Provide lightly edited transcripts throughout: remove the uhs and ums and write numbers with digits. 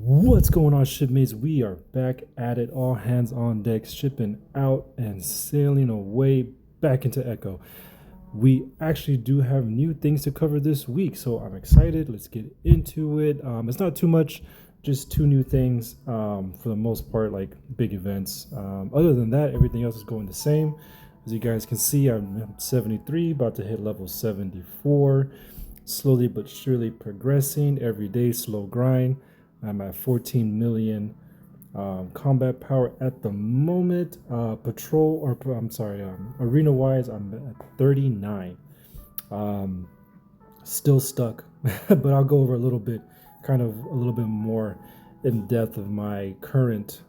What's going on, shipmates? We are back at it, all hands on deck, shipping out and sailing away back into Echo. We actually do have new things to cover this week, so I'm excited. Let's get into it. It's not too much, just two new things for the most part, like big events. Other than that, everything else is going the same. As you guys can see, I'm 73, about to hit level 74. Slowly but surely progressing, every day, slow grind. I'm at 14 million combat power at the moment. Arena wise, I'm at 39. Still stuck, but I'll go over a little bit more in depth of my current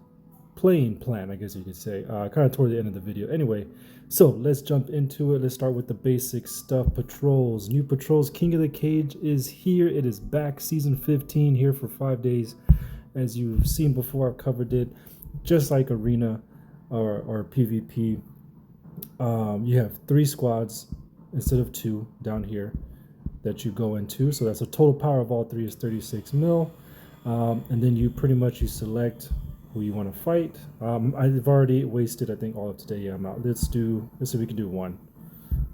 playing plan, I guess you could say, kind of toward the end of the video. Anyway, so let's jump into it. Let's start with the basic stuff. Patrols, new patrols. King of the Cage is here. It is back, season 15, here for 5 days. As you've seen before, I've covered it. Just like Arena or PvP, you have 3 squads instead of 2 down here that you go into. So that's a total power of all 3 is 36 mil. And then you select who you want to fight. I've already wasted, I think, all of today. Yeah, I'm out. Let's see if we can do 1.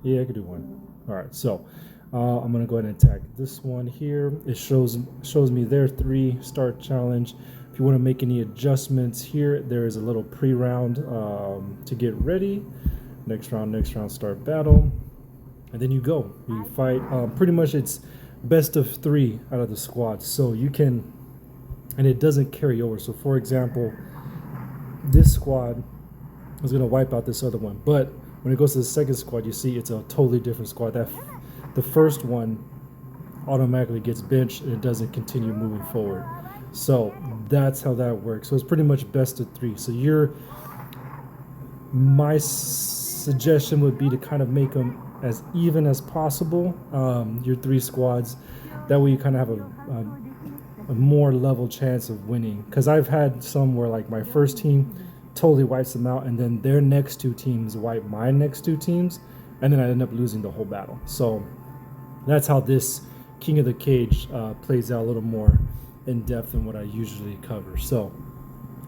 Yeah, I could do 1. All right, so I'm gonna go ahead and attack this one here. It shows me their 3 start challenge. If you want to make any adjustments here, there is a little pre-round to get ready. Next round, start battle, and then you go. You fight. Pretty much, it's best of 3 out of the squad, so you can. And it doesn't carry over. So for example, this squad is going to wipe out this other one. But when it goes to the second squad, you see it's a totally different squad. The first one automatically gets benched and it doesn't continue moving forward. So that's how that works. So it's pretty much best of 3. So my suggestion would be to kind of make them as even as possible, your 3 squads. That way you kind of have a more level chance of winning, because I've had some where like my first team totally wipes them out and then their next 2 teams wipe my next 2 teams and then I end up losing the whole battle. So that's how this King of the Cage plays out a little more in depth than what I usually cover. So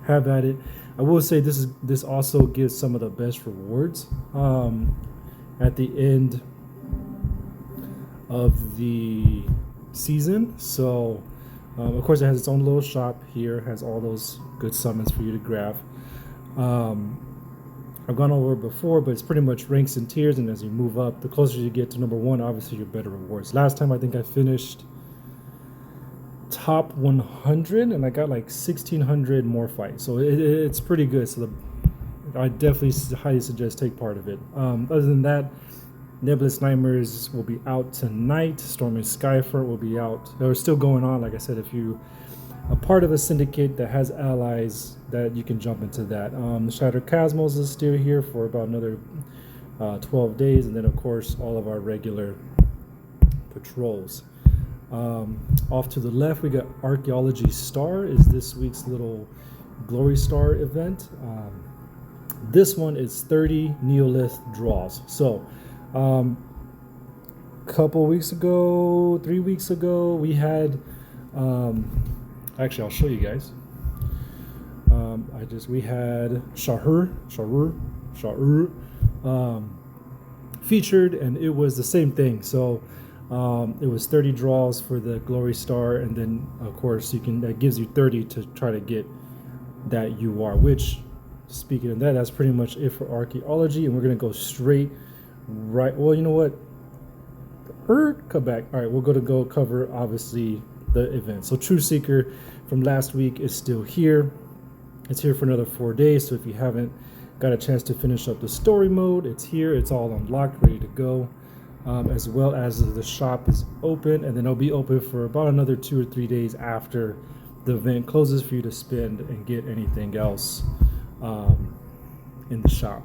have at it. I will say this also gives some of the best rewards at the end of the season. So of course, it has its own little shop here. It has all those good summons for you to grab. I've gone over it before, but it's pretty much ranks and tiers. And as you move up, the closer you get to number 1, obviously, your better rewards. Last time, I think I finished top 100, and I got like 1,600 more fights. So it's pretty good. So I definitely highly suggest take part of it. Other than that, Nebulous Nightmares will be out tonight. Storm and Skyfort will be out. They're still going on. Like I said, if you are part of a syndicate that has allies, that you can jump into that. The Shattered Cosmos is still here for about another 12 days. And then, of course, all of our regular patrols. Off to the left, we got Archaeology Star is this week's little Glory Star event. This one is 30 Neolith draws. So couple weeks ago, 3 weeks ago, we had actually I'll show you guys. We had Shahur featured, and it was the same thing. So it was 30 draws for the Glory Star, and then of course that gives you 30 to try to get that UR, which, speaking of that, that's pretty much it for archaeology. And we're gonna go straight right. Well, you know what? Come back. All right, we're going to go cover, obviously, the event. So True Seeker from last week is still here. It's here for another 4 days. So if you haven't got a chance to finish up the story mode, it's here. It's all unlocked, ready to go. As well as the shop is open, and then it'll be open for about another 2 or 3 days after the event closes for you to spend and get anything else in the shop.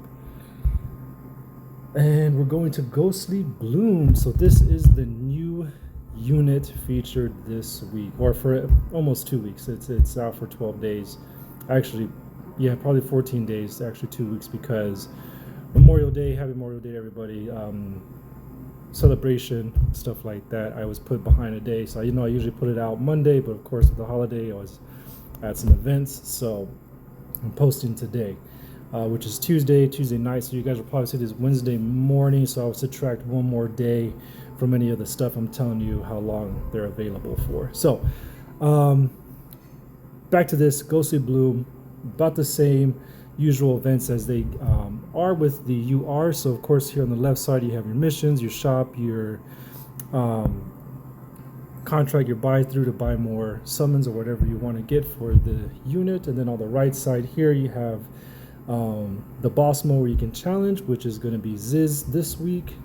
And we're going to Ghostly Bloom. So this is the new unit featured this week, or for almost 2 weeks. It's out for 12 days. Actually, yeah, probably 14 days. Actually, 2 weeks, because Memorial Day. Happy Memorial Day, everybody. celebration, stuff like that, I was put behind a day. So I usually put it out Monday, but of course with the holiday I had some events, so I'm posting today, which is Tuesday night. So you guys will probably see this Wednesday morning. So I'll subtract one more day from any of the stuff I'm telling you how long they're available for. So back to this Ghostly Bloom, about the same usual events as they are with the UR. So of course here on the left side you have your missions, your shop, your contract, your buy through to buy more summons or whatever you want to get for the unit. And then on the right side here you have the boss mode where you can challenge, which is going to be Ziz this week.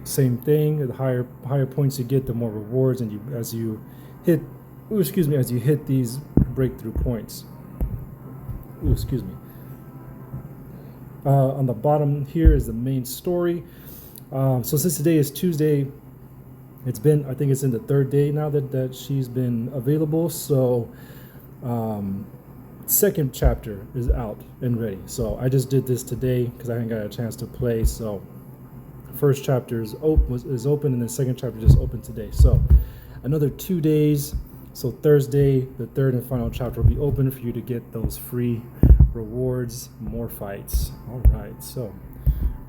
Same thing, the higher points you get, the more rewards, and as you hit these breakthrough points. On the bottom here is the main story. So since today is Tuesday, I think it's in the third day now that she's been available. So second chapter is out and ready. So I just did this today because I hadn't got a chance to play. So first chapter is open, and the second chapter just opened today. So another 2 days. So Thursday, the third and final chapter will be open for you to get those free rewards, more fights. All right, so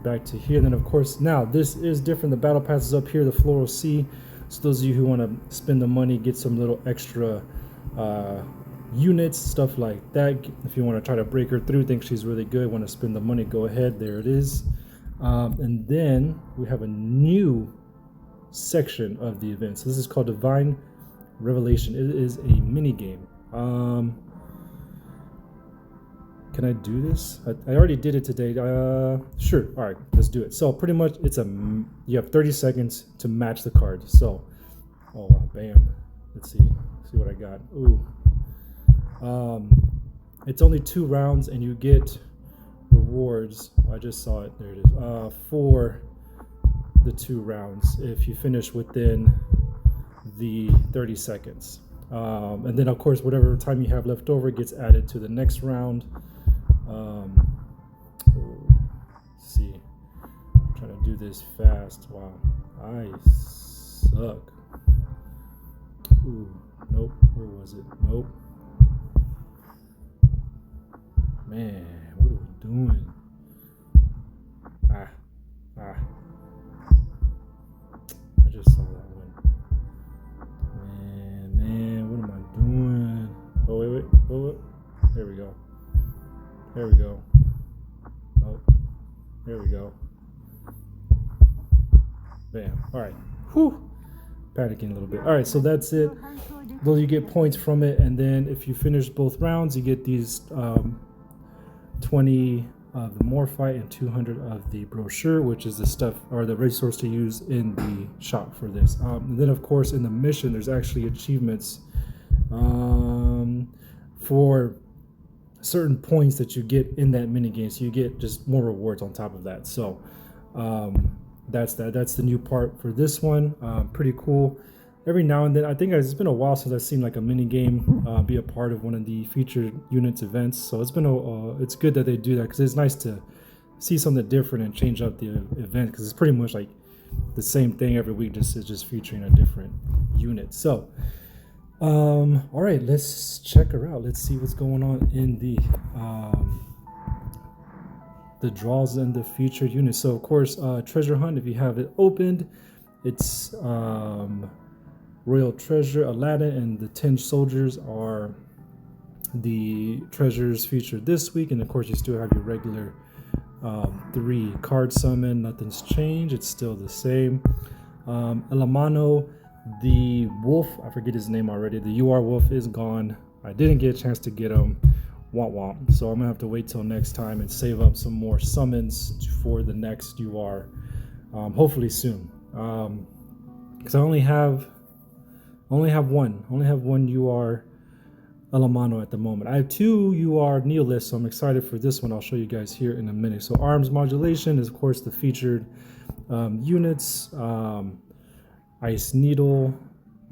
back to here. Then of course now this is different. The battle pass is up here, the Floral Sea. So those of you who want to spend the money, get some little extra units, stuff like that. If you want to try to break her through, think she's really good, want to spend the money, go ahead. There it is. And then we have a new section of the event. So this is called Divine Revelation. It is a mini game. Can I do this? I already did it today. Sure. All right, let's do it. So pretty much you have 30 seconds to match the card. So, oh wow, bam. Let's see what I got. Ooh. It's only 2 rounds and you get rewards. I just saw it. There it is. For the 2 rounds if you finish within the 30 seconds. And then of course whatever time you have left over gets added to the next round. Let's see, I'm trying to do this fast. Wow, I suck. Ooh, nope. Where was it? Nope. Man, what are we doing? I just saw that one. Man, what am I doing? Oh, wait. Oh, there we go. Oh, there we go. Bam. All right. Whew. Panicking a little bit. All right, so that's it. Though you get points from it, and then if you finish both rounds, you get these 20 of the Morphite and 200 of the brochure, which is the stuff or the resource to use in the shop for this. And then of course in the mission there's actually achievements for certain points that you get in that mini game, so you get just more rewards on top of that. So that's the new part for this one. Pretty cool. Every now and then, I think it's been a while since I've seen like a mini game be a part of one of the featured units events. So it's good that they do that, because it's nice to see something different and change up the event, because it's pretty much like the same thing every week, just featuring a different unit. So all right, let's check her out. Let's see what's going on in the draws and the featured units. So of course, treasure hunt, if you have it opened, it's Royal Treasure, Aladdin, and the 10 soldiers are the treasures featured this week. And of course you still have your regular 3 card summon. Nothing's changed, it's still the same. Elamano, the wolf, I forget his name already, the UR wolf is gone. I didn't get a chance to get him. Womp womp. So I'm gonna have to wait till next time and save up some more summons for the next UR, hopefully soon, because I only have one UR Elamano at the moment. I have 2 UR Neolith, so I'm excited for this one. I'll show you guys here in a minute. So arms modulation is of course the featured units. Ice Needle,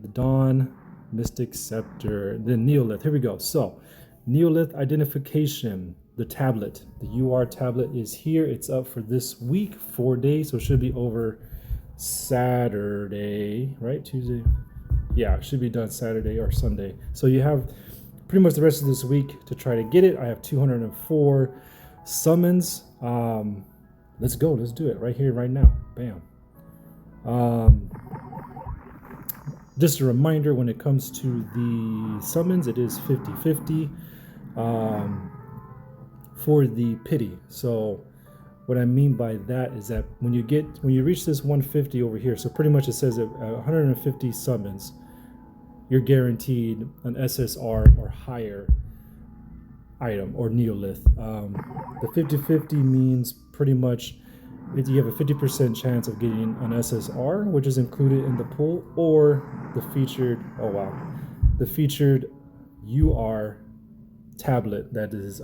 the Dawn, Mystic Scepter, then Neolith. Here we go. So Neolith identification. the tablet. The UR tablet is here. It's up for this week, 4 days, so it should be over Saturday, right? Tuesday. Yeah, it should be done Saturday or Sunday. So you have pretty much the rest of this week to try to get it. I have 204 summons. Let's go. Let's do it right here, right now. Bam. Just a reminder, when it comes to the summons, it is 50-50 for the pity. So what I mean by that is that when you reach this 150 over here, so pretty much it says that 150 summons, you're guaranteed an SSR or higher item or Neolith. The 50-50 means pretty much you have a 50% chance of getting an SSR, which is included in the pool, or the featured UR tablet that is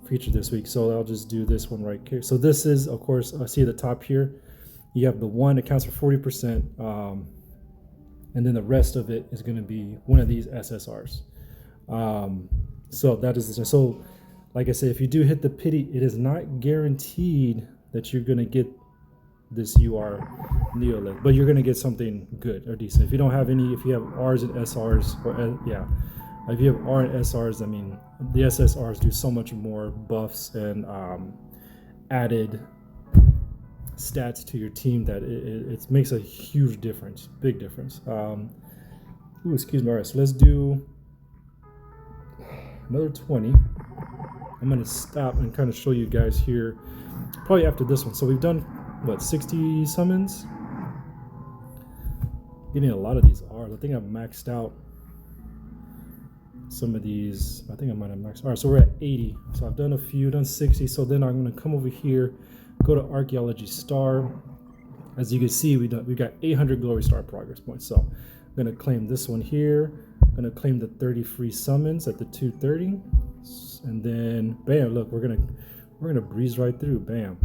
featured this week. So I'll just do this one right here. So this is, of course, I see at the top here, you have the one, it counts for 40%, and then the rest of it is going to be one of these SSRs. So that is, so like I said, if you do hit the pity, it is not guaranteed that you're going to get this UR Neolith, but you're going to get something good or decent. If you don't have any, if you have Rs and SRs, or if you have R and SRs, I mean, the SSRs do so much more buffs and added stats to your team that it makes a huge difference, big difference. Ooh, excuse me. All right, so let's do another 20. I'm going to stop and kind of show you guys here, probably after this one. So we've done, what, 60 summons? Getting a lot of these R's. I think I've maxed out some of these. I think I might have maxed. All right, so we're at 80. So I've done a few, done 60. So then I'm going to come over here, go to Archaeology Star. As you can see, we got 800 Glory Star progress points. So I'm going to claim this one here. I'm going to claim the 30 free summons at the 230. And then bam, look, we're gonna breeze right through. Bam,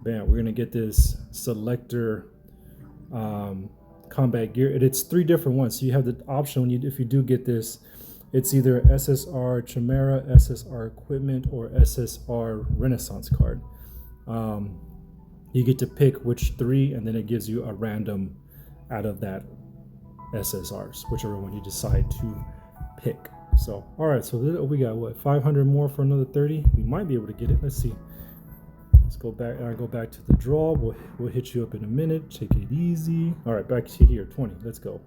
bam. We're gonna get this selector combat gear. It's 3 different ones. So you have the option if you do get this, it's either SSR Chimera, SSR equipment, or SSR Renaissance card. You get to pick which 3, and then it gives you a random out of that SSRs, whichever one you decide to pick. So, all right, so we got what, 500 more for another 30. We might be able to get it. Let's see. Let's go back. I go back to the draw. We'll hit you up in a minute. Take it easy. All right, back to here. 20. Let's go.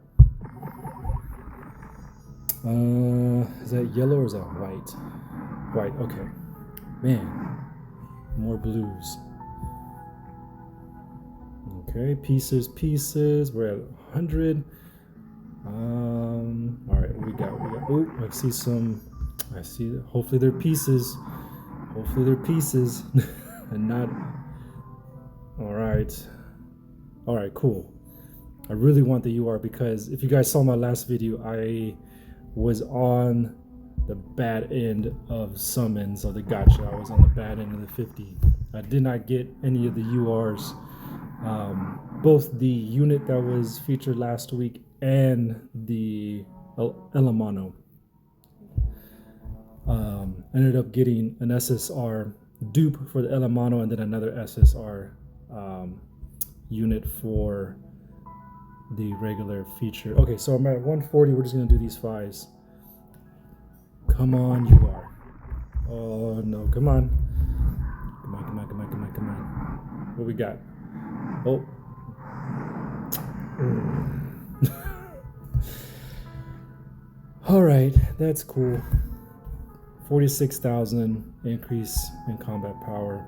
Is that yellow or is that white? White. Okay. Man, more blues. Okay, pieces. We're at 100. All right, we got. Oh, I see some. Hopefully they're pieces. And not. All right, cool. I really want the UR because if you guys saw my last video, I was on the bad end of summons of the gacha. I was on the bad end of the 50. I did not get any of the URs. Both the unit that was featured last week and the Elemano. Ended up getting an SSR dupe for the Elemano and then another SSR unit for the regular feature. Okay, so I'm at 140. We're just gonna do these 5s. Come on, you are. Oh no, come on. Come on. What we got? Oh. All right, that's cool. 46,000 increase in combat power.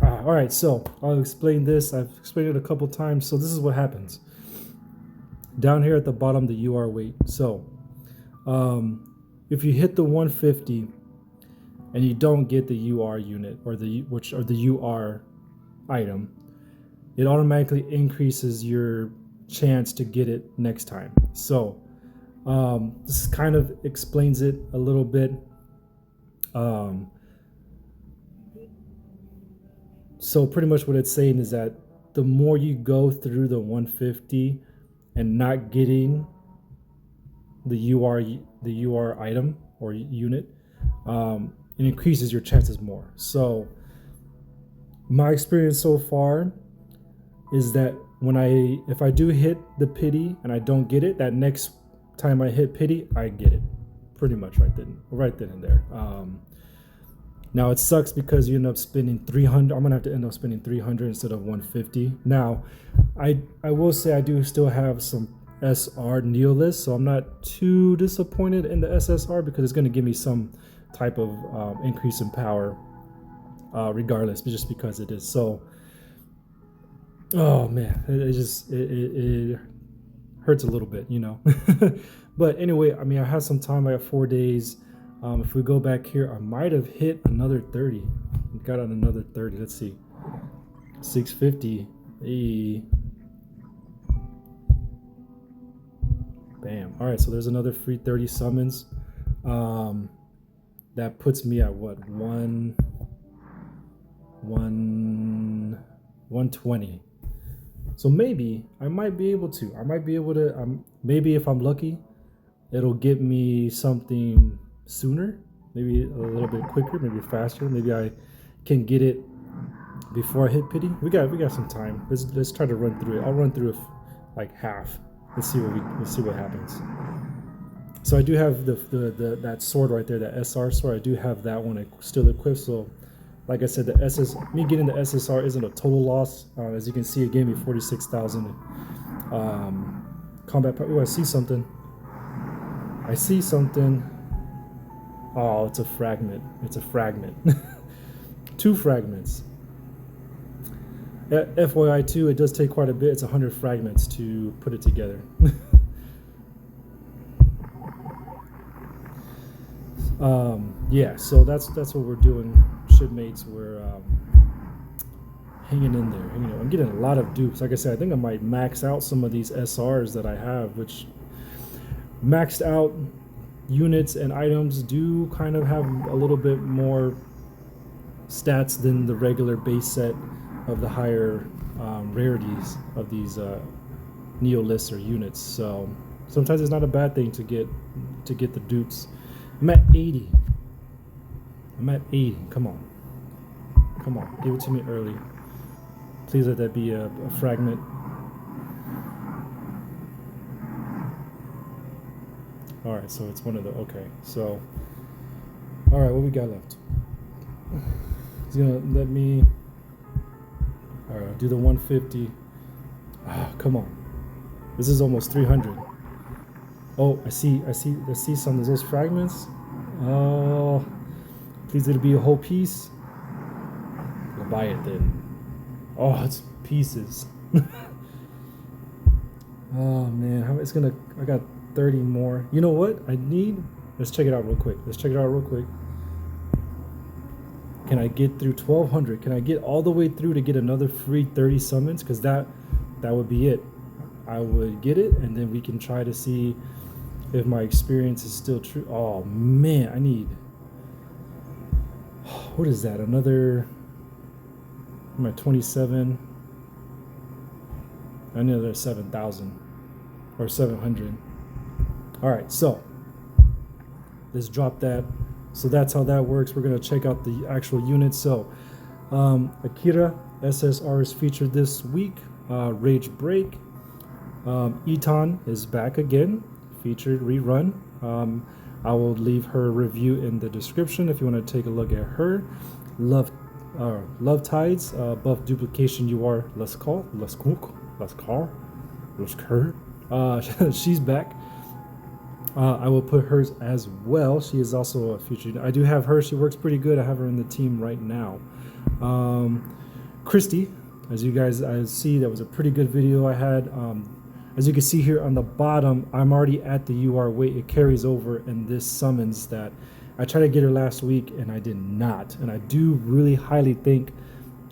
All right, so I'll explain this. I've explained it a couple times. So this is what happens. Down here at the bottom, the UR weight. So if you hit the 150 and you don't get the UR unit or the UR item, it automatically increases your chance to get it next time. So this kind of explains it a little bit. So pretty much what it's saying is that the more you go through the 150 and not getting the UR item or unit, it increases your chances more. So my experience so far is that if I do hit the pity and I don't get it, that next time I hit pity, I get it pretty much right then and there. Now it sucks because you end up spending 300. I'm gonna have to end up spending 300 instead of 150. Now I will say I do still have some SR Neolith, so I'm not too disappointed in the SSR because it's gonna give me some type of increase in power regardless, but just because it is so. Oh man, it hurts a little bit, you know. But anyway, I mean, I had some time. I have 4 days. If we go back here, I might have hit another 30. Got on another 30. Let's see, 650. Hey. Bam. All right, so there's another free 30 summons. That puts me at what, 120. So maybe I might be able to. Maybe if I'm lucky, it'll get me something sooner, maybe a little bit quicker, maybe faster. Maybe I can get it before I hit pity. We got some time. Let's try to run through it. I'll run through it like half. Let's see what happens. So I do have that sword right there, that SR sword. I do have that one still equipped. So like I said, me getting the SSR isn't a total loss. As you can see, it gave me 46,000 combat power. Oh, I see something. Oh, it's a fragment. It's a fragment. 2 fragments. FYI too, it does take quite a bit. It's 100 fragments to put it together. Yeah, so that's what we're doing, shipmates. We're hanging in there. You know, I'm getting a lot of dupes. Like I said, I think I might max out some of these SRs that I have, which maxed out units and items do kind of have a little bit more stats than the regular base set of the higher rarities of these Neoliths or units. So sometimes it's not a bad thing to get the dupes. I'm at 80. Come on, give it to me early. Please let that be a fragment. All right, so it's one of the, okay, so all right, what we got left? He's gonna let me, all right, do the 150. Come on, this is almost 300. Oh, I see some of those fragments. Oh, please let it be a whole piece. I'll buy it then. Oh, it's pieces. Oh man, I got 30 more. You know what I need? Let's check it out real quick. Can I get through 1200? Can I get all the way through to get another free 30 summons? Because that would be it. I would get it, and then we can try to see if my experience is still true. Oh man, I need, what is that? Another, I'm at 27. I need another 7,000 or 700. All right, so let's drop that. So that's how that works. We're gonna check out the actual units. So Akira SSR is featured this week. Rage Break. Eton is back again, featured rerun. I will leave her review in the description if you want to take a look at her. Love Tides, buff duplication UR Lascar. She's back. I will put hers as well. She is also a featured. I do have her. She works pretty good. I have her in the team right now. Christy, as you guys see, that was a pretty good video I had. As you can see here on the bottom, I'm already at the UR weight. It carries over in this summons that I tried to get her last week and I did not. And I do really highly think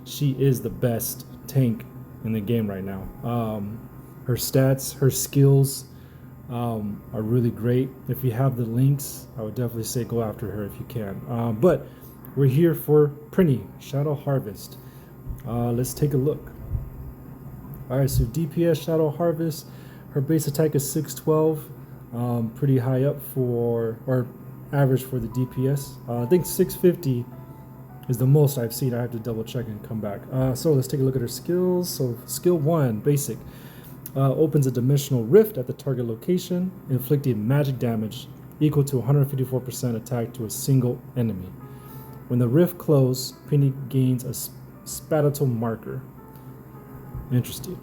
she is the best tank in the game right now. Her stats, her skills are really great. If you have the links, I would definitely say go after her if you can. But we're here for Prinny, Shadow Harvest. Let's take a look. All right, so DPS Shadow Harvest, her base attack is 612, pretty high up for, or average for the DPS. I think 650 is the most I've seen. I have to double check and come back. So let's take a look at her skills. So skill 1, basic. Opens a dimensional rift at the target location, inflicting magic damage equal to 154% attack to a single enemy. When the rift closes, Prinny gains a spatial marker. Interesting.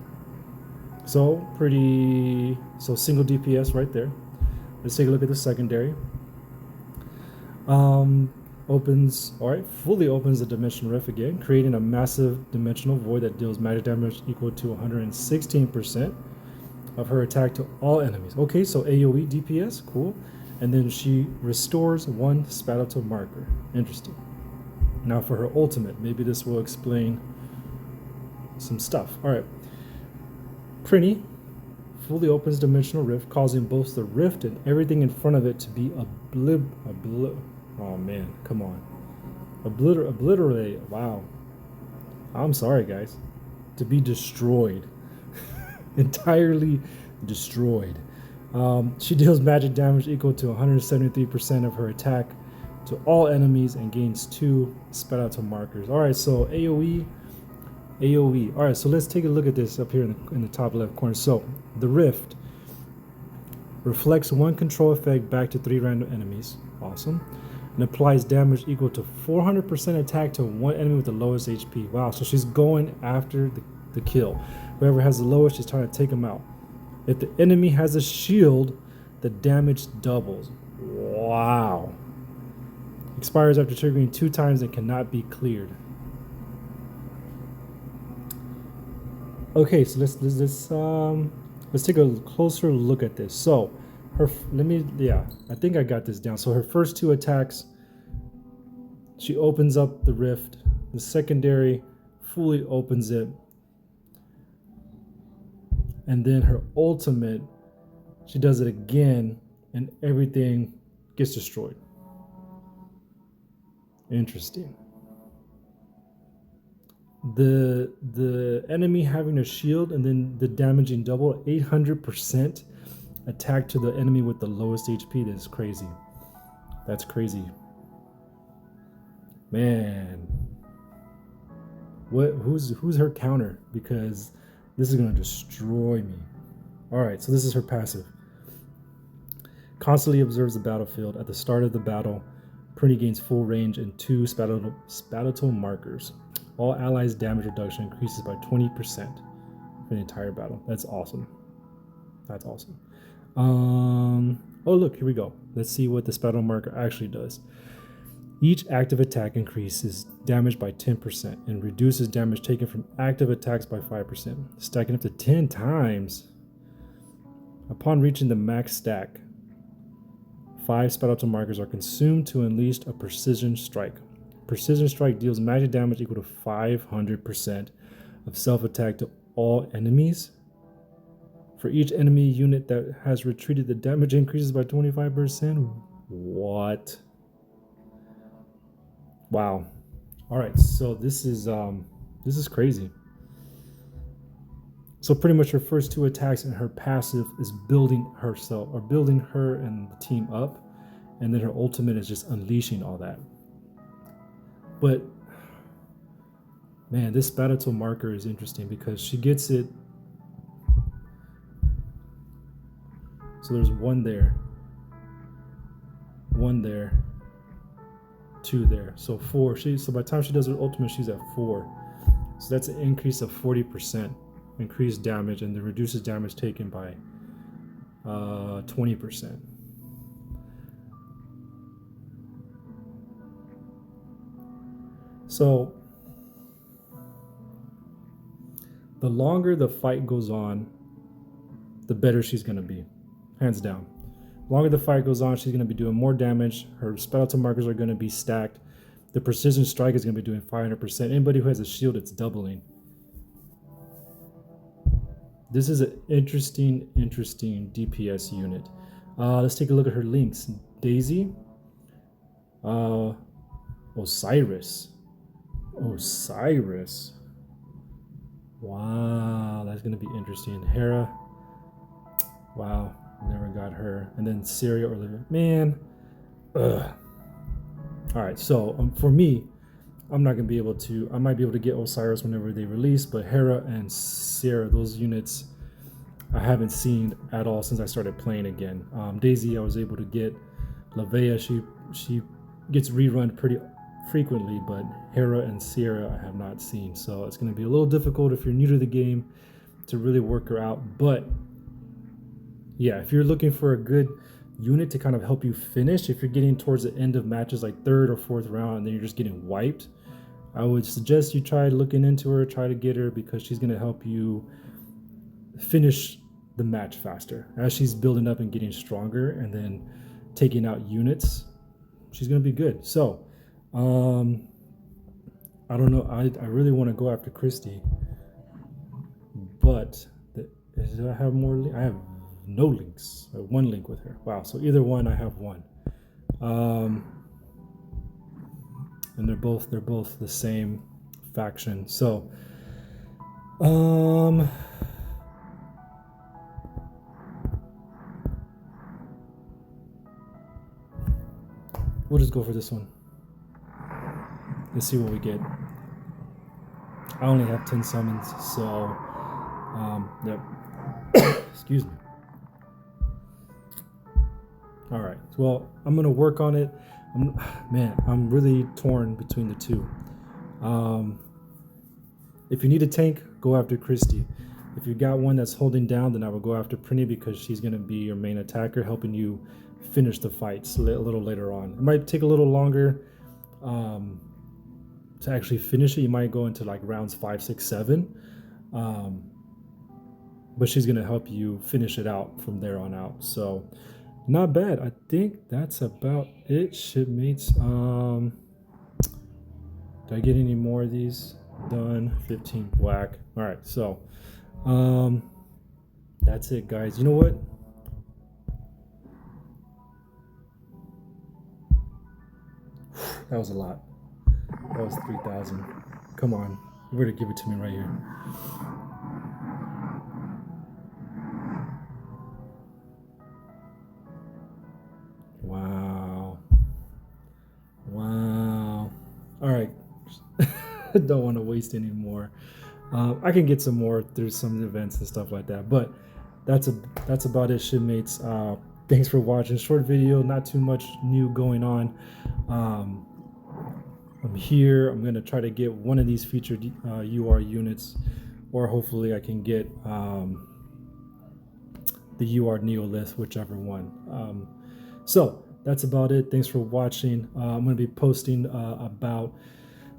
So single DPS right there. Let's take a look at the secondary. Fully opens the dimensional rift again, creating a massive dimensional void that deals magic damage equal to 116% of her attack to all enemies. Okay, so AoE DPS, cool. And then she restores 1 spatial marker. Interesting. Now for her ultimate, maybe this will explain some stuff. All right. Prinny fully opens dimensional rift, causing both the rift and everything in front of it to be oh man, come on. Obliterate. Wow. I'm sorry, guys. To be destroyed. Entirely destroyed. She deals magic damage equal to 173% of her attack to all enemies and gains 2 spatial markers. Alright, so AoE. Alright, so let's take a look at this up here in the top left corner. So, the rift reflects 1 control effect back to 3 random enemies. Awesome. And applies damage equal to 400% attack to 1 enemy with the lowest HP. Wow, so she's going after the kill. Whoever has the lowest, she's trying to take them out. If the enemy has a shield, the damage doubles. Wow. Expires after triggering 2 times and cannot be cleared. Okay, so let's take a closer look at this. So I think I got this down. So her first 2 attacks, she opens up the rift. The secondary fully opens it. And then her ultimate, she does it again and everything gets destroyed. Interesting. The enemy having a shield and then the damaging double, 800% attack to the enemy with the lowest HP. That is crazy. That's crazy. Man. Who's her counter? Because this is gonna destroy me. Alright, so this is her passive. Constantly observes the battlefield. At the start of the battle, Prinny gains full range and 2 spatial markers. All allies' damage reduction increases by 20% for the entire battle. That's awesome. That's awesome. Oh look, here we go. Let's see what the spatial marker actually does. Each active attack increases damage by 10% and reduces damage taken from active attacks by 5%, stacking up to 10 times. Upon reaching the max stack, 5 spatial markers are consumed to unleash a precision strike. Precision strike deals magic damage equal to 500% of self-attack to all enemies. For each enemy unit that has retreated, the damage increases by 25%. What? Wow. All right, so this is crazy. So pretty much her first 2 attacks and her passive is building herself or building her and the team up, and then her ultimate is just unleashing all that. But man, this spatial marker is interesting because she gets it. So there's 1 there, 2 there, so 4. So by the time she does her ultimate, she's at 4. So that's an increase of 40% increased damage, and then reduces damage taken by 20%. So the longer the fight goes on, the better she's going to be, hands down. The longer the fight goes on, she's going to be doing more damage. Her spatial markers are going to be stacked. The precision strike is going to be doing 500%. Anybody who has a shield, it's doubling. This is an interesting DPS unit. Let's take a look at her links. Daisy, Osiris. Wow, that's gonna be interesting. Hera. Wow, never got her. And then Syria or Levia. Man, Ugh. All right, so for me, I'm not gonna be able to. I might be able to get Osiris whenever they release, but Hera and Sierra, those units, I haven't seen at all since I started playing again. Daisy, I was able to get. Levia, she gets rerun pretty frequently, but Hera and Sierra I have not seen. So it's gonna be a little difficult if you're new to the game to really work her out. But yeah, if you're looking for a good unit to kind of help you finish, if you're getting towards the end of matches like third or fourth round and then you're just getting wiped, I would suggest you try looking into her, try to get her, because she's going to help you finish the match faster. As she's building up and getting stronger and then taking out units, she's going to be good. So, I don't know. I really want to go after Christy, but do I have more? I have no links. I have one link with her. Wow. So either one, I have one. And they're both the same faction. So, we'll just go for this one. Let's see what we get. I only have 10 summons, so yep. Excuse me. All right. Well, I'm gonna work on it. I'm really torn between the two. If you need a tank, go after Christy. If you got one that's holding down, then I will go after Prinny, because she's gonna be your main attacker, helping you finish the fights a little later on. It might take a little longer to actually finish it. You might go into like rounds 5, 6, 7, but she's gonna help you finish it out from there on out. So not bad. I think that's about it, shipmates. Did I get any more of these done? 15 black. All right, so that's it, guys. You know what? That was a lot. That was 3,000. Come on, you better give it to me right here. Wow. Wow. All right. Don't want to waste any more. I can get some more through some events and stuff like that, but that's about it, shipmates. Thanks for watching. Short video, not too much new going on. I'm here. I'm going to try to get one of these featured UR units, or hopefully I can get the UR Neolith, whichever one. So that's about it. Thanks for watching. I'm going to be posting about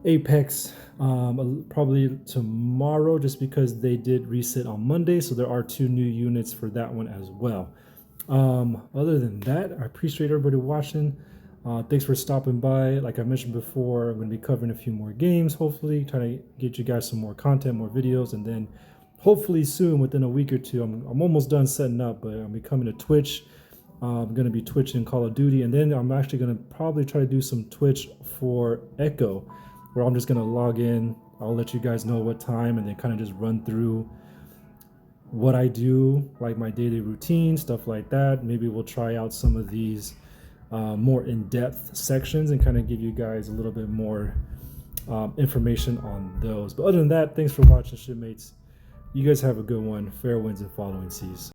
Apex probably tomorrow, just because they did reset on Monday. So there are 2 new units for that one as well. Other than that, I appreciate everybody watching. Thanks for stopping by. Like I mentioned before, I'm going to be covering a few more games, hopefully, trying to get you guys some more content, more videos, and then hopefully soon, within a week or two, I'm almost done setting up, but I'm coming to Twitch. I'm going to be twitching Call of Duty, and then I'm actually going to probably try to do some Twitch for Echo, where I'm just going to log in. I'll let you guys know what time, and then kind of just run through what I do, like my daily routine, stuff like that. Maybe we'll try out some of these more in-depth sections and kind of give you guys a little bit more information on those. But other than that, thanks for watching, shipmates. You guys have a good one. Fair winds and following seas.